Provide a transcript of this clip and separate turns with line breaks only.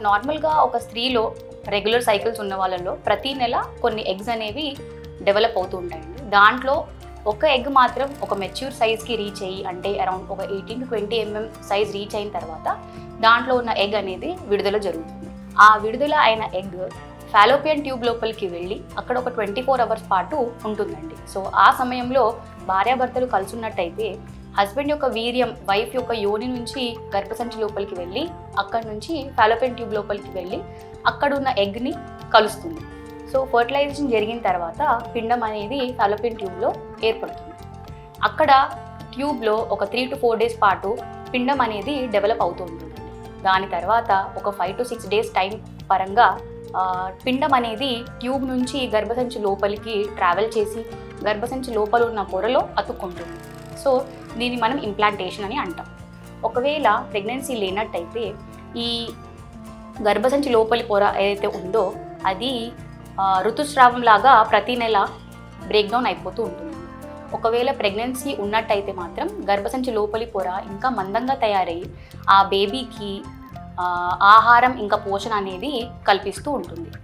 నార్మల్గా ఒక స్త్రీలో రెగ్యులర్ సైకిల్స్ ఉన్న వాళ్ళలో ప్రతి నెల కొన్ని ఎగ్స్ అనేవి డెవలప్ అవుతూ ఉంటాయండి. దాంట్లో ఒక ఎగ్ మాత్రం ఒక మెచ్యూర్ సైజ్కి రీచ్ అయ్యి, అంటే అరౌండ్ ఒక 18 to 20 mm సైజ్ రీచ్ అయిన తర్వాత దాంట్లో ఉన్న ఎగ్ అనేది విడుదల జరుగుతుంది. ఆ విడుదల అయిన ఎగ్ ఫాలోపియన్ ట్యూబ్ లోపలికి వెళ్ళి అక్కడ ఒక 24 hours పాటు ఉంటుందండి. సో ఆ సమయంలో భార్యాభర్తలు కలుసున్నట్టయితే హస్బెండ్ యొక్క వీర్యం వైఫ్ యొక్క యోని నుంచి గర్భసంచి లోపలికి వెళ్ళి అక్కడ నుంచి ఫాలోపియన్ ట్యూబ్ లోపలికి వెళ్ళి అక్కడ ఉన్న ఎగ్ని కలుస్తుంది. సో ఫర్టిలైజేషన్ జరిగిన తర్వాత పిండం అనేది ఫాలోపియన్ ట్యూబ్లో ఏర్పడుతుంది. అక్కడ ట్యూబ్లో ఒక 3 to 4 days పాటు పిండం అనేది డెవలప్ అవుతూ ఉంటుంది. దాని తర్వాత ఒక 5 to 6 days టైం పరంగా పిండం అనేది ట్యూబ్ నుంచి గర్భసంచి లోపలికి ట్రావెల్ చేసి గర్భసంచి లోపల ఉన్న పొరలో అతుక్కుంటుంది. సో దీన్ని మనం ఇంప్లాంటేషన్ అని అంటాం. ఒకవేళ ప్రెగ్నెన్సీ లేనట్టయితే ఈ గర్భసంచి లోపలి పొర ఏదైతే ఉందో అది ఋతుస్రావం లాగా ప్రతి నెల బ్రేక్డౌన్ అయిపోతూ ఉంటుంది. ఒకవేళ ప్రెగ్నెన్సీ ఉన్నట్టయితే మాత్రం గర్భసంచి లోపలి పొర ఇంకా మందంగా తయారయ్యి ఆ బేబీకి ఆహారం ఇంకా పోషణ అనేది కల్పిస్తూ ఉంటుంది.